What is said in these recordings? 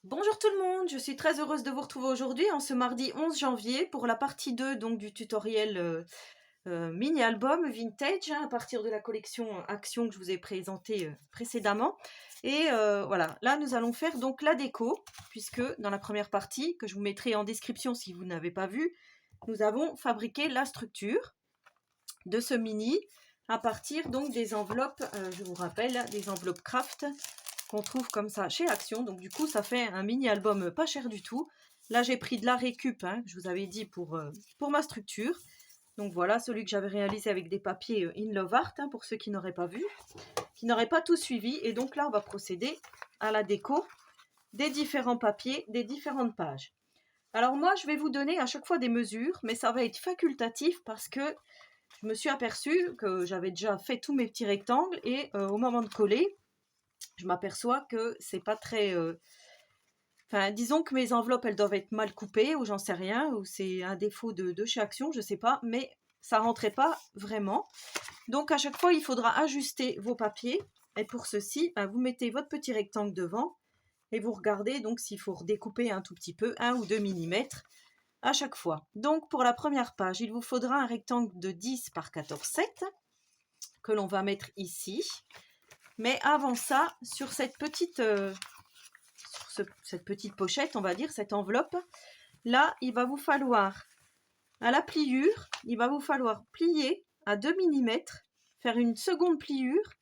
Bonjour tout le monde, je suis très heureuse de vous retrouver aujourd'hui en ce mardi 11 janvier pour la partie 2 donc, du tutoriel mini-album vintage à partir de la collection Action que je vous ai présentée précédemment. Et voilà, là nous allons faire donc la déco puisque dans la première partie, que je vous mettrai en description si vous n'avez pas vu, nous avons fabriqué la structure de ce mini à partir donc des enveloppes, je vous rappelle, des enveloppes craft qu'on trouve comme ça chez Action. Donc du coup ça fait un mini album pas cher du tout. Là j'ai pris de la récup, je vous avais dit pour ma structure. Donc voilà, celui que j'avais réalisé avec des papiers In Love Art, pour ceux qui n'auraient pas vu, qui n'auraient pas tout suivi. Et donc là on va procéder à la déco des différents papiers, des différentes pages. Alors moi je vais vous donner à chaque fois des mesures, mais ça va être facultatif parce que je me suis aperçue que j'avais déjà fait tous mes petits rectangles et au moment de coller, je m'aperçois que c'est pas très... Enfin, disons que mes enveloppes, elles doivent être mal coupées ou j'en sais rien, ou c'est un défaut de chez Action, je sais pas, mais ça rentrait pas vraiment. Donc à chaque fois, il faudra ajuster vos papiers. Et pour ceci, vous mettez votre petit rectangle devant et vous regardez donc s'il faut redécouper un tout petit peu, 1 ou 2 mm à chaque fois. Donc pour la première page, il vous faudra un rectangle de 10 par 14,7 que l'on va mettre ici. Mais avant ça, sur cette petite pochette, on va dire, cette enveloppe, là, il va vous falloir, à la pliure, il va vous falloir plier à 2 mm, faire une seconde pliure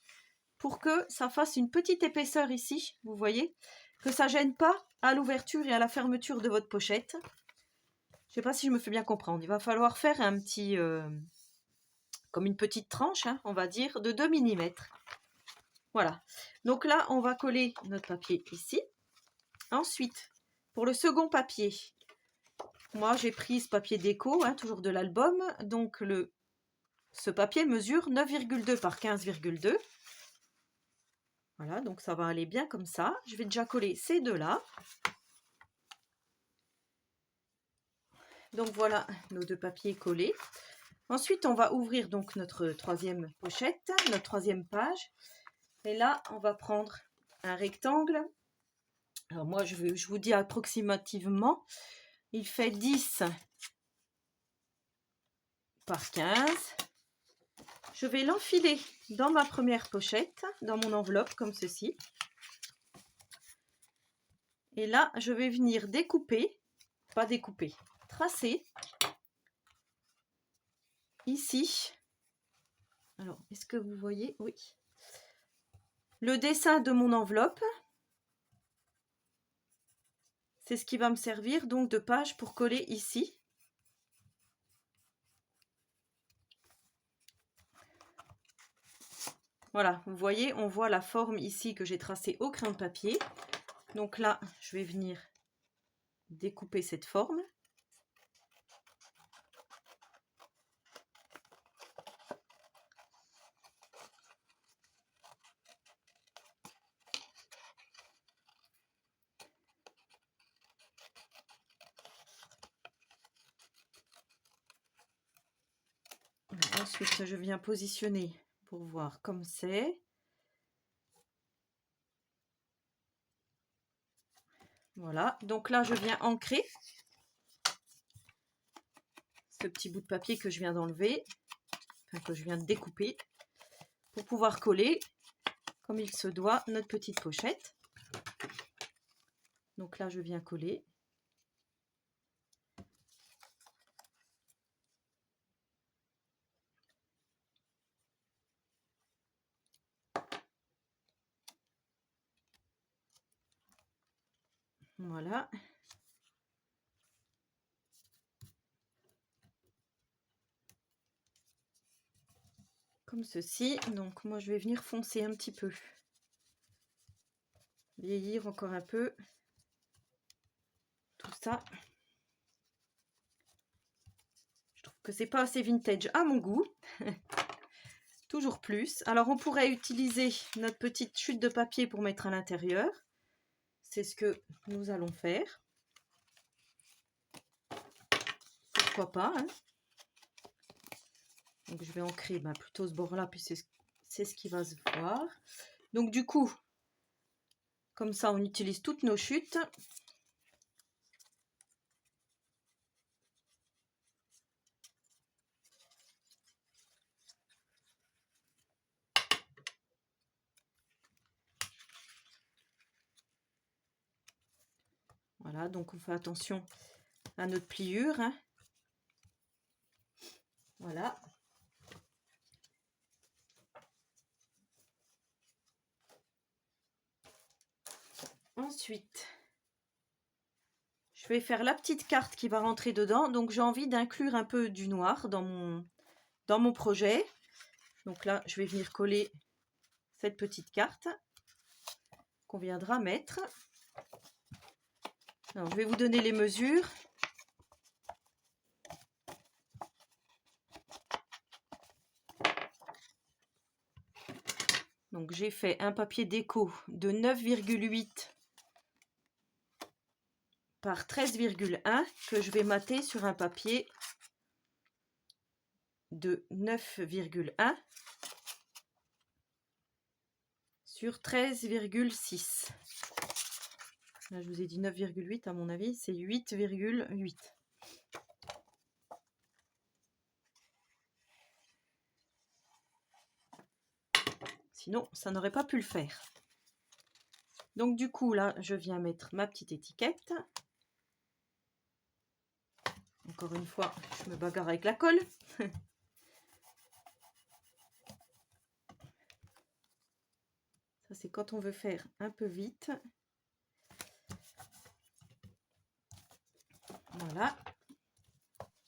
pour que ça fasse une petite épaisseur ici, vous voyez, que ça ne gêne pas à l'ouverture et à la fermeture de votre pochette. Je ne sais pas si je me fais bien comprendre. Il va falloir faire un petit, comme une petite tranche, on va dire, de 2 mm. Voilà. Donc là, on va coller notre papier ici. Ensuite, pour le second papier, moi j'ai pris ce papier déco, toujours de l'album. Donc ce papier mesure 9,2 par 15,2. Voilà, donc ça va aller bien comme ça. Je vais déjà coller ces deux-là. Donc voilà nos deux papiers collés. Ensuite, on va ouvrir donc notre troisième pochette, notre troisième page. Et là, on va prendre un rectangle. Alors moi, je vous dis approximativement, il fait 10 par 15. Je vais l'enfiler dans ma première pochette, dans mon enveloppe, comme ceci. Et là, je vais venir découper, pas découper, tracer, ici. Alors, est-ce que vous voyez? Oui. Le dessin de mon enveloppe. C'est ce qui va me servir donc de page pour coller ici. Voilà, vous voyez, on voit la forme ici que j'ai tracée au crayon de papier. Donc là, je vais venir découper cette forme. Ensuite, je viens positionner pour voir comme c'est. Voilà, donc là, je viens ancrer ce petit bout de papier que je viens d'enlever, que je viens de découper, pour pouvoir coller, comme il se doit, notre petite pochette. Donc là, je viens coller. Voilà. Comme ceci. Donc moi, je vais venir foncer un petit peu. Vieillir encore un peu. Tout ça. Je trouve que c'est pas assez vintage à mon goût. Toujours plus. Alors on pourrait utiliser notre petite chute de papier pour mettre à l'intérieur. C'est ce que nous allons faire. Pourquoi pas, Donc je vais ancrer plutôt ce bord là, puis c'est ce qui va se voir. Donc du coup, Comme ça, on utilise toutes nos chutes. Voilà, donc on fait attention à notre pliure, hein. Voilà. Ensuite, je vais faire la petite carte qui va rentrer dedans. Donc j'ai envie d'inclure un peu du noir dans mon projet. Donc là, je vais venir coller cette petite carte qu'on viendra mettre. Alors, je vais vous donner les mesures. Donc j'ai fait un papier déco de 9,8 par 13,1 que je vais mater sur un papier de 9,1 sur 13,6. Là, je vous ai dit 9,8, à mon avis, c'est 8,8. Sinon, ça n'aurait pas pu le faire. Donc, du coup, là, je viens mettre ma petite étiquette. Encore une fois, je me bagarre avec la colle. Ça, c'est quand on veut faire un peu vite. Voilà.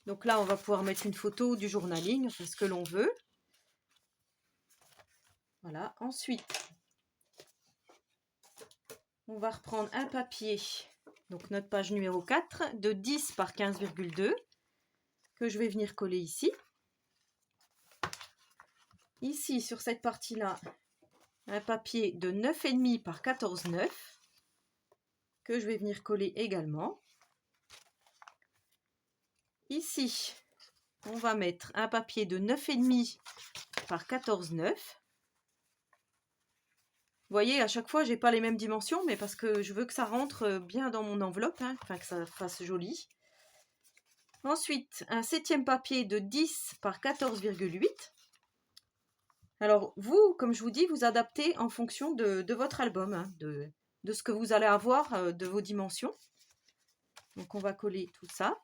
Donc là, on va pouvoir mettre une photo du journaling, enfin ce que l'on veut. Voilà. Ensuite, on va reprendre un papier, donc notre page numéro 4, de 10 par 15,2, que je vais venir coller ici. Ici, sur cette partie-là, un papier de 9,5 par 14,9, que je vais venir coller également. Ici, on va mettre un papier de 9,5 par 14,9. Vous voyez, à chaque fois, j'ai pas les mêmes dimensions, mais parce que je veux que ça rentre bien dans mon enveloppe, hein, enfin que ça fasse joli. Ensuite, un 7e papier de 10 par 14,8. Alors, vous, comme je vous dis, vous adaptez en fonction de votre album, hein, de ce que vous allez avoir, de vos dimensions. Donc, on va coller tout ça.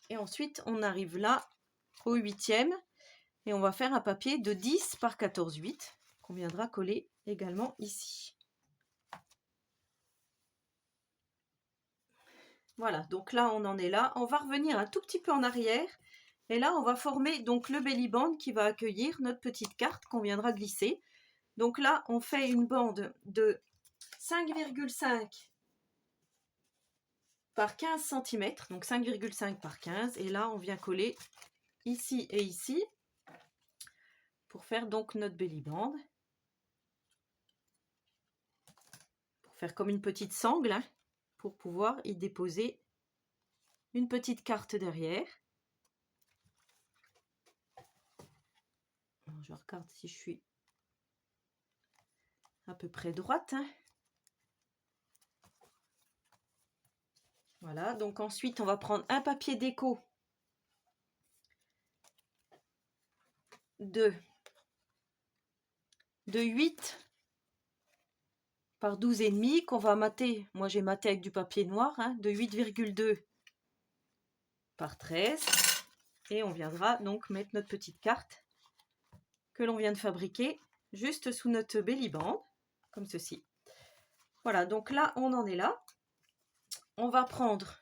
Et ensuite, on arrive là, au 8e, et on va faire un papier de 10 par 14,8, qu'on viendra coller également ici. Voilà, donc là, on en est là. On va revenir un tout petit peu en arrière. Et là, on va former donc le belly band qui va accueillir notre petite carte qu'on viendra glisser. Donc là, on fait une bande de 5,5 par 15 cm. Donc 5,5 par 15. Et là, on vient coller ici et ici pour faire donc notre belly band. Pour faire comme une petite sangle, hein, pour pouvoir y déposer une petite carte derrière. Alors, je regarde si je suis à peu près droite, hein. Voilà, donc ensuite on va prendre un papier déco de 8 par 12,5 qu'on va mater. Moi j'ai maté avec du papier noir, hein, de 8,2 par 13. Et on viendra donc mettre notre petite carte que l'on vient de fabriquer juste sous notre belly band, comme ceci. Voilà, donc là on en est là. On va prendre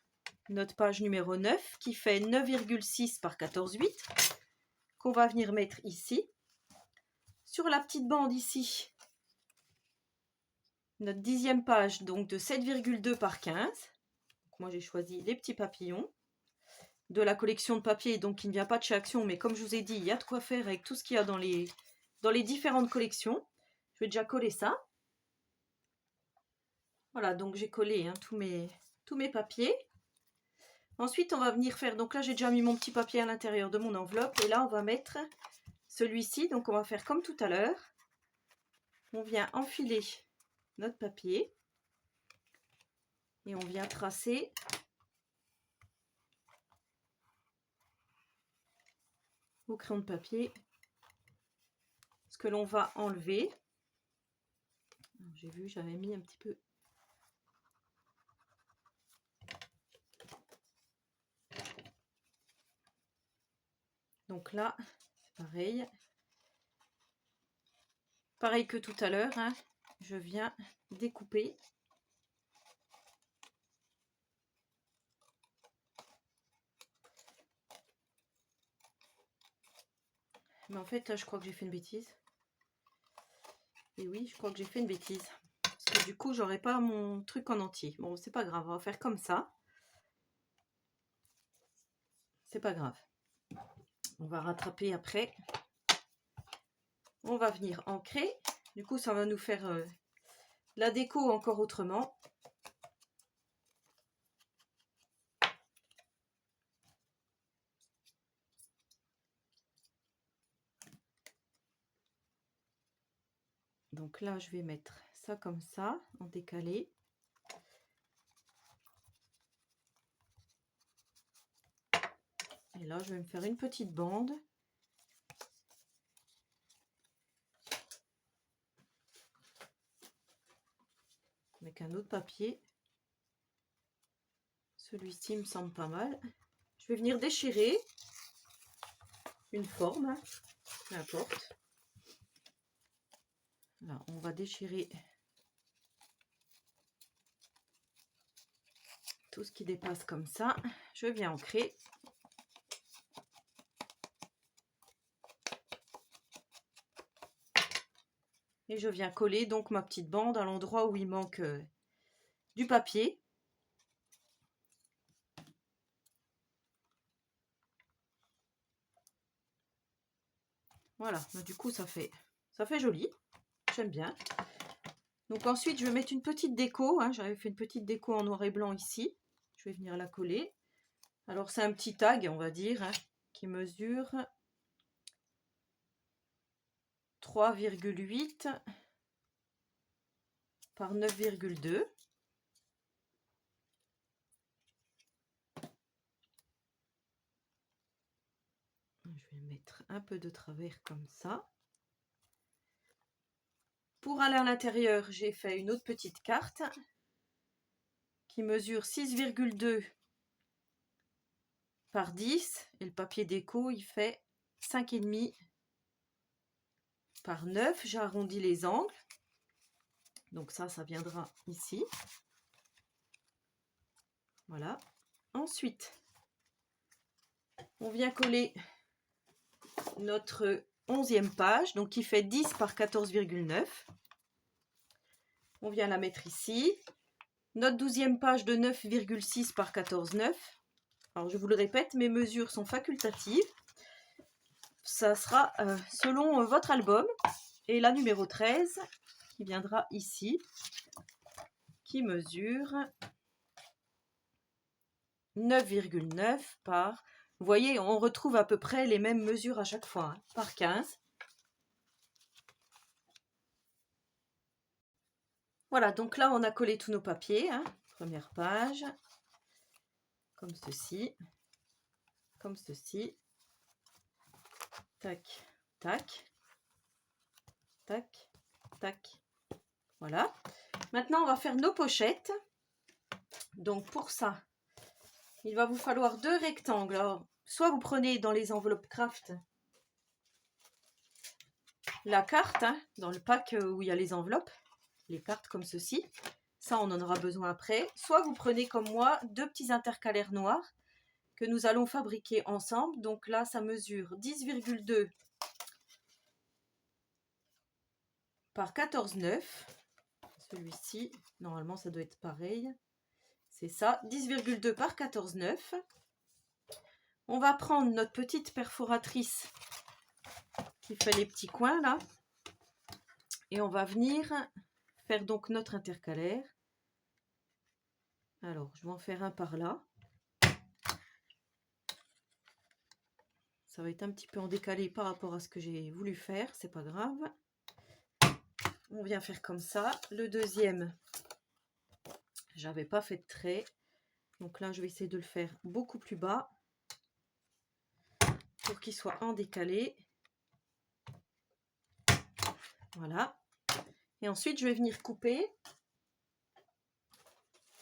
notre page numéro 9 qui fait 9,6 par 14,8 qu'on va venir mettre ici. Sur la petite bande ici, notre 10e page donc de 7,2 par 15. Donc moi j'ai choisi les petits papillons de la collection de papier, donc qui ne vient pas de chez Action, mais comme je vous ai dit, il y a de quoi faire avec tout ce qu'il y a dans les différentes collections. Je vais déjà coller ça. Voilà, donc j'ai collé, hein, tous mes papiers. Ensuite, on va venir faire, donc là j'ai déjà mis mon petit papier à l'intérieur de mon enveloppe, et là on va mettre celui-ci, donc on va faire comme tout à l'heure. On vient enfiler notre papier et on vient tracer au crayon de papier ce que l'on va enlever. J'ai vu, j'avais mis un petit peu. Donc là, c'est pareil. Pareil que tout à l'heure, hein, je viens découper. Mais en fait, là, je crois que j'ai fait une bêtise. Et oui, je crois que j'ai fait une bêtise. Parce que du coup, j'aurai pas mon truc en entier. Bon, c'est pas grave, on va faire comme ça. C'est pas grave. On va rattraper après. On va venir ancrer. Du coup, ça va nous faire la déco encore autrement. Donc là, je vais mettre ça comme ça, en décalé. Et là, je vais me faire une petite bande. Avec un autre papier. Celui-ci me semble pas mal. Je vais venir déchirer une forme, n'importe. Là, on va déchirer tout ce qui dépasse comme ça. Je viens ancrer. Et je viens coller donc ma petite bande à l'endroit où il manque du papier. Voilà, du coup ça fait joli. J'aime bien. Donc ensuite, je vais mettre une petite déco. Hein. J'avais fait une petite déco en noir et blanc ici. Je vais venir la coller. Alors c'est un petit tag, on va dire, hein, qui mesure 3,8 par 9,2. Je vais mettre un peu de travers comme ça. Pour aller à l'intérieur, j'ai fait une autre petite carte qui mesure 6,2 par 10 et le papier déco il fait 5,5 par 9. J'arrondis les angles, donc ça viendra ici. Voilà. Ensuite, on vient coller notre 11e page, donc qui fait 10 par 14,9. On vient la mettre ici. Notre 12e page de 9,6 par 14,9. Alors je vous le répète, mes mesures sont facultatives. Ça sera selon votre album. Et la numéro 13 qui viendra ici, qui mesure 9,9 par... Vous voyez, on retrouve à peu près les mêmes mesures à chaque fois, hein, par 15. Voilà, donc là, on a collé tous nos papiers. Hein. Première page, comme ceci, comme ceci. Tac, tac, tac, tac. Voilà. Maintenant, on va faire nos pochettes. Donc, pour ça, il va vous falloir 2 rectangles. Alors, soit vous prenez dans les enveloppes craft la carte, hein, dans le pack où il y a les enveloppes, les cartes comme ceci. Ça, on en aura besoin après. Soit vous prenez comme moi 2 petits intercalaires noirs que nous allons fabriquer ensemble. Donc là, ça mesure 10,2 par 14,9. Celui-ci, normalement, ça doit être pareil. C'est ça, 10,2 par 14,9. On va prendre notre petite perforatrice qui fait les petits coins là. Et on va venir faire donc notre intercalaire. Alors, je vais en faire un par là. Ça va être un petit peu en décalé par rapport à ce que j'ai voulu faire, c'est pas grave. on vient faire comme ça. Le deuxième, j'avais pas fait de trait. Donc là, je vais essayer de le faire beaucoup plus bas pour qu'il soit en décalé. Voilà. Et ensuite, je vais venir couper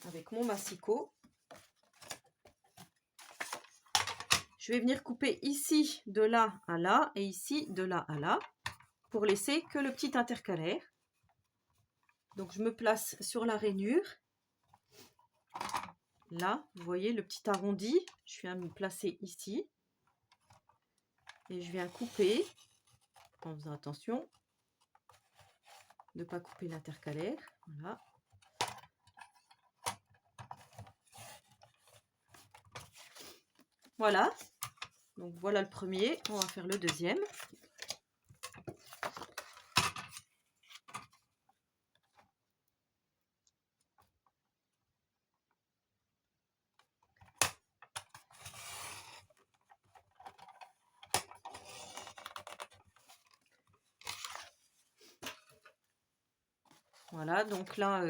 avec mon massicot. Je vais venir couper ici de là à là et ici de là à là pour laisser que le petit intercalaire. Donc je me place sur la rainure. Là, vous voyez le petit arrondi, je viens me placer ici. Et je viens couper, en faisant attention de ne pas couper l'intercalaire. Voilà. Voilà. Donc voilà le premier, on va faire le deuxième. Voilà, donc là,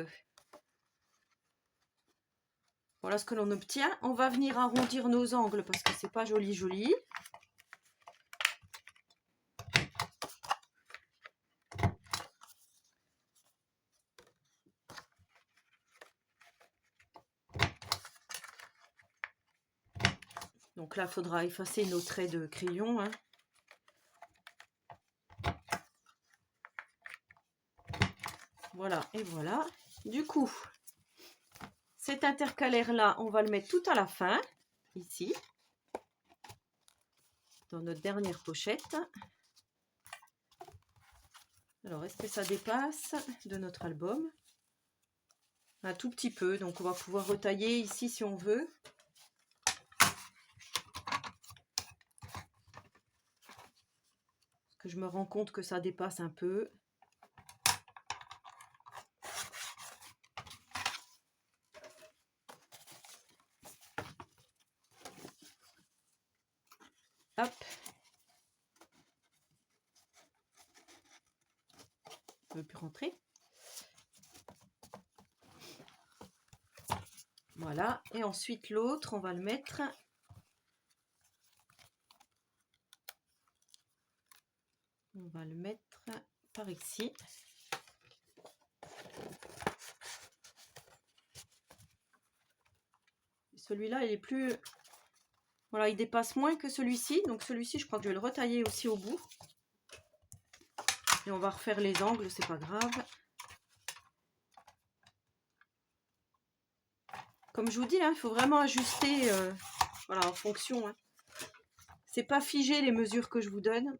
voilà ce que l'on obtient. On va venir arrondir nos angles parce que c'est pas joli joli. Donc là, il faudra effacer nos traits de crayon, hein. Voilà, et voilà. Du coup, cet intercalaire-là, on va le mettre tout à la fin, ici, dans notre dernière pochette. Alors, est-ce que ça dépasse de notre album? Un tout petit peu, donc on va pouvoir retailler ici si on veut. Parce que je me rends compte que ça dépasse un peu. Hop. Je ne veux plus rentrer. Voilà. Et ensuite, l'autre, on va le mettre. On va le mettre par ici. Celui-là, il est plus... Voilà, il dépasse moins que celui-ci. Donc celui-ci, je crois que je vais le retailler aussi au bout. Et on va refaire les angles, c'est pas grave. Comme je vous dis, hein, il faut vraiment ajuster voilà, en fonction. Hein. C'est pas figé les mesures que je vous donne.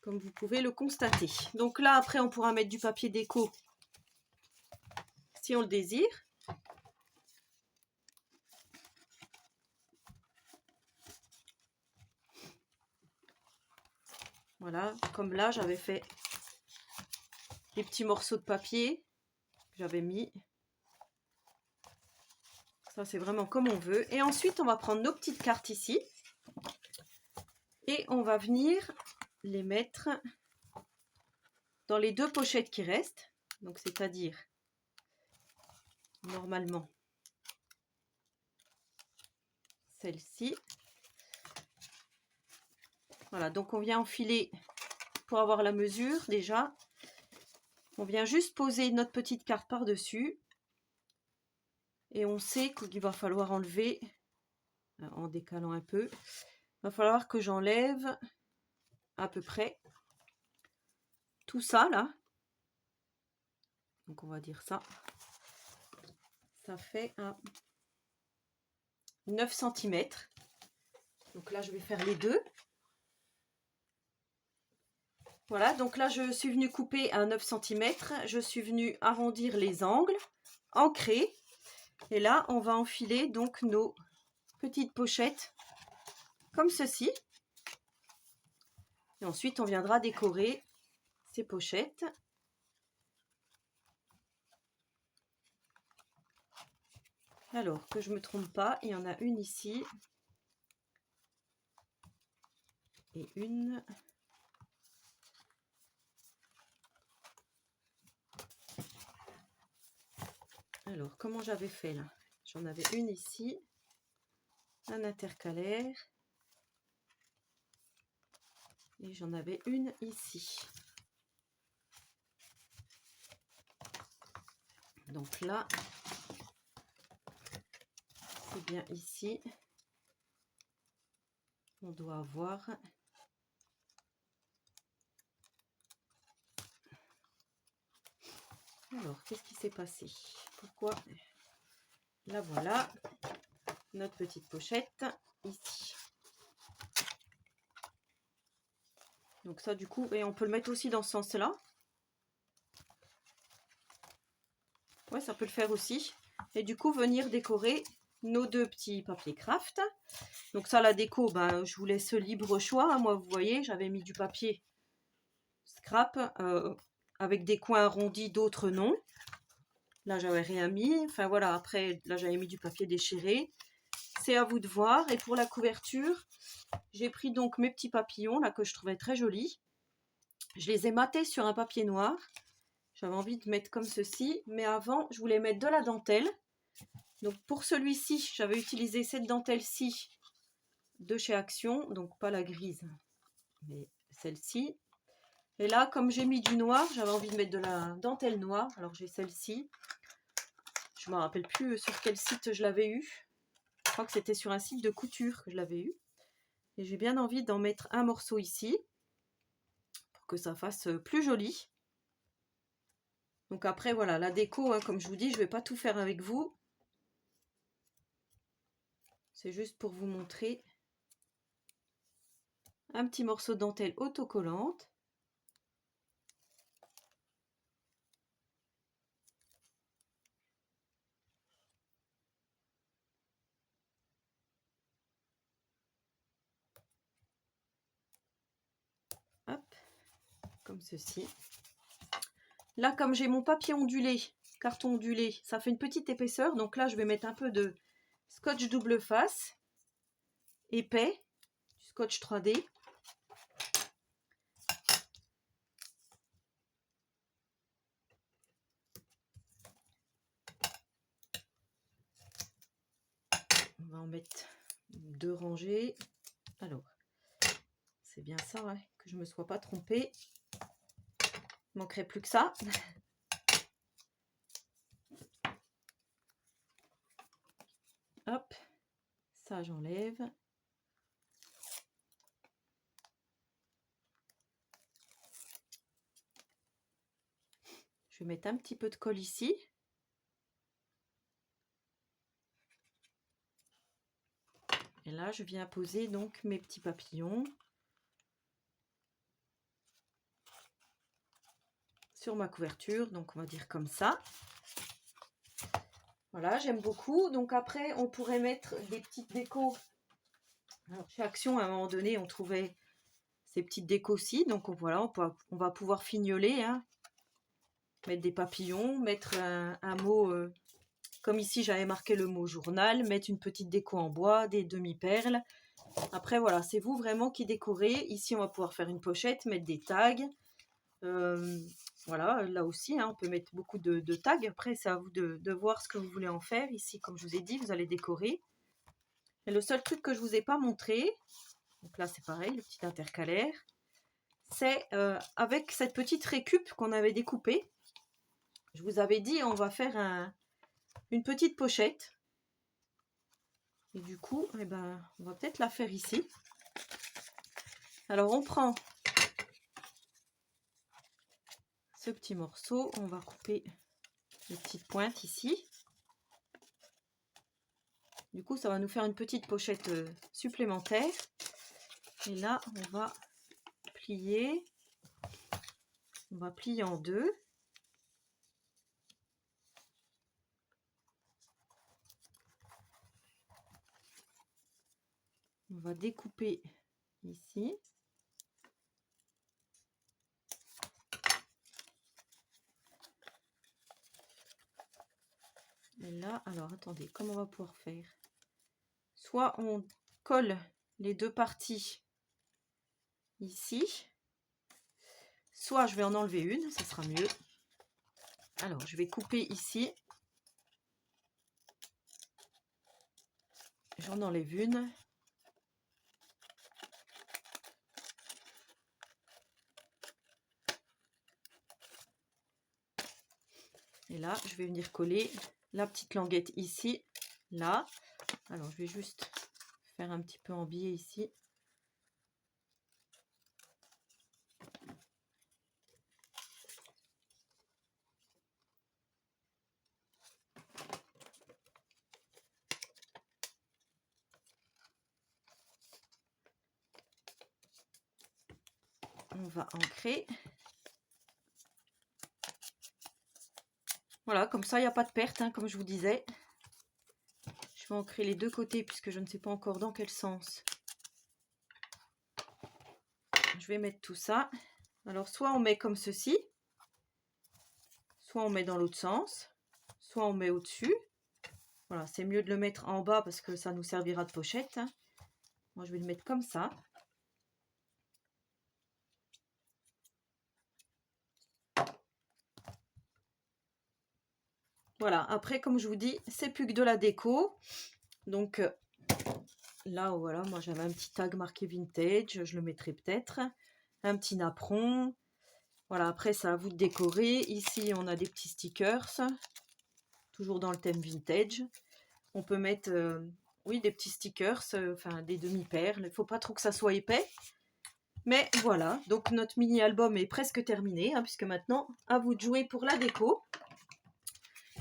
Comme vous pouvez le constater. Donc là, après, on pourra mettre du papier déco si on le désire. Voilà, comme là, j'avais fait des petits morceaux de papier que j'avais mis. Ça, c'est vraiment comme on veut. Et ensuite, on va prendre nos petites cartes ici. Et on va venir les mettre dans les deux pochettes qui restent. Donc, c'est-à-dire, normalement, celle-ci. Voilà, donc on vient enfiler pour avoir la mesure déjà. On vient juste poser notre petite carte par-dessus. Et on sait qu'il va falloir enlever, en décalant un peu, il va falloir que j'enlève à peu près tout ça là. Donc on va dire ça. Ça fait un 9 cm. Donc là, je vais faire les deux. Voilà, donc là, je suis venue couper à 9 cm. Je suis venue arrondir les angles, ancrer. Et là, on va enfiler donc nos petites pochettes comme ceci. Et ensuite, on viendra décorer ces pochettes. Alors, que je ne me trompe pas, il y en a une ici. Et une Alors, comment j'avais fait là? J'en avais une ici, un intercalaire, et j'en avais une ici. Donc là, c'est bien ici. On doit avoir... Alors, qu'est-ce qui s'est passé? Pourquoi? Là, voilà, notre petite pochette ici. Donc ça, du coup, et on peut le mettre aussi dans ce sens-là. Ouais, ça peut le faire aussi. Et du coup, venir décorer nos deux petits papiers craft. Donc ça, la déco, ben, je vous laisse libre choix. Moi, vous voyez, j'avais mis du papier scrap avec des coins arrondis, d'autres non. Là, j'avais rien mis. Enfin voilà, après, là, j'avais mis du papier déchiré. C'est à vous de voir. Et pour la couverture, j'ai pris donc mes petits papillons, là, que je trouvais très jolis. Je les ai matés sur un papier noir. J'avais envie de mettre comme ceci. Mais avant, je voulais mettre de la dentelle. Donc pour celui-ci, j'avais utilisé cette dentelle-ci de chez Action. Donc pas la grise, mais celle-ci. Et là, comme j'ai mis du noir, j'avais envie de mettre de la dentelle noire. Alors j'ai celle-ci. Je ne me rappelle plus sur quel site je l'avais eu. Je crois que c'était sur un site de couture que je l'avais eu. Et j'ai bien envie d'en mettre un morceau ici pour que ça fasse plus joli. Donc après, voilà, la déco, hein, comme je vous dis, je ne vais pas tout faire avec vous. C'est juste pour vous montrer un petit morceau de dentelle autocollante. Hop, comme ceci. Là, comme j'ai mon papier ondulé, carton ondulé, ça fait une petite épaisseur. Donc là, je vais mettre un peu de scotch double face, épais, du scotch 3D. On va en mettre 2 rangées. Alors, c'est bien ça, ouais, que je ne me sois pas trompée. Il manquerait plus que ça. Hop, ça j'enlève. Je vais mettre un petit peu de colle ici. Et là, je viens poser donc mes petits papillons sur ma couverture. Donc, on va dire comme ça. Voilà, j'aime beaucoup. Donc après, on pourrait mettre des petites décos. Alors, chez Action, à un moment donné, on trouvait ces petites décos-ci. Donc voilà, on va pouvoir fignoler, hein. Mettre des papillons, mettre un mot, comme ici j'avais marqué le mot journal, mettre une petite déco en bois, des demi-perles. Après voilà, c'est vous vraiment qui décorez. Ici on va pouvoir faire une pochette, mettre des tags. Voilà, là aussi hein, on peut mettre beaucoup de tags. Après c'est à vous de voir ce que vous voulez en faire. Ici comme je vous ai dit, vous allez décorer. Et le seul truc que je vous ai pas montré, donc là c'est pareil, le petit intercalaire, c'est avec cette petite récup qu'on avait découpée. Je vous avais dit, on va faire une petite pochette. Et du coup, eh ben, on va peut-être la faire ici. Alors, on prend ce petit morceau. On va couper les petites pointes ici. Du coup, ça va nous faire une petite pochette supplémentaire. Et là, on va plier. On va plier en deux. On va découper ici. Et là, alors attendez, comment on va pouvoir faire? Soit on colle les deux parties ici, soit je vais en enlever une, ça sera mieux. Alors, je vais couper ici. J'en enlève une. Et là, je vais venir coller la petite languette ici, là. Alors, je vais juste faire un petit peu en biais ici. On va ancrer. Voilà, comme ça, il n'y a pas de perte, hein, comme je vous disais. Je vais ancrer les deux côtés puisque je ne sais pas encore dans quel sens. Je vais mettre tout ça. Alors, soit on met comme ceci, soit on met dans l'autre sens, soit on met au-dessus. Voilà, c'est mieux de le mettre en bas parce que ça nous servira de pochette, hein. Moi, je vais le mettre comme ça. Voilà, après, comme je vous dis, c'est plus que de la déco. Donc, là, voilà, moi, j'avais un petit tag marqué vintage. Je le mettrai peut-être. Un petit napperon. Voilà, après, c'est à vous de décorer. Ici, on a des petits stickers. Toujours dans le thème vintage. On peut mettre, oui, des petits stickers, enfin, des demi-perles. Il ne faut pas trop que ça soit épais. Mais voilà, donc notre mini-album est presque terminé, hein, puisque maintenant, à vous de jouer pour la déco.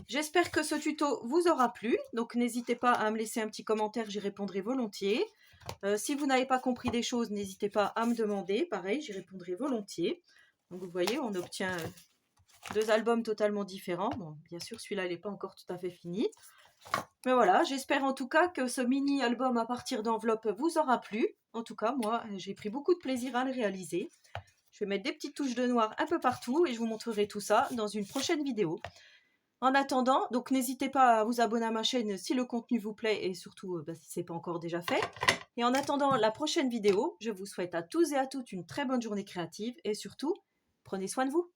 J'espère que ce tuto vous aura plu, donc n'hésitez pas à me laisser un petit commentaire, j'y répondrai volontiers. Si vous n'avez pas compris des choses, n'hésitez pas à me demander, pareil, j'y répondrai volontiers. Donc vous voyez, on obtient deux albums totalement différents. Bon, bien sûr, celui-là, il n'est pas encore tout à fait fini. Mais voilà, j'espère en tout cas que ce mini-album à partir d'enveloppe vous aura plu. En tout cas, moi, j'ai pris beaucoup de plaisir à le réaliser. Je vais mettre des petites touches de noir un peu partout et je vous montrerai tout ça dans une prochaine vidéo. En attendant, donc n'hésitez pas à vous abonner à ma chaîne si le contenu vous plaît et surtout si ce n'est pas encore déjà fait. Et en attendant la prochaine vidéo, je vous souhaite à tous et à toutes une très bonne journée créative et surtout, prenez soin de vous.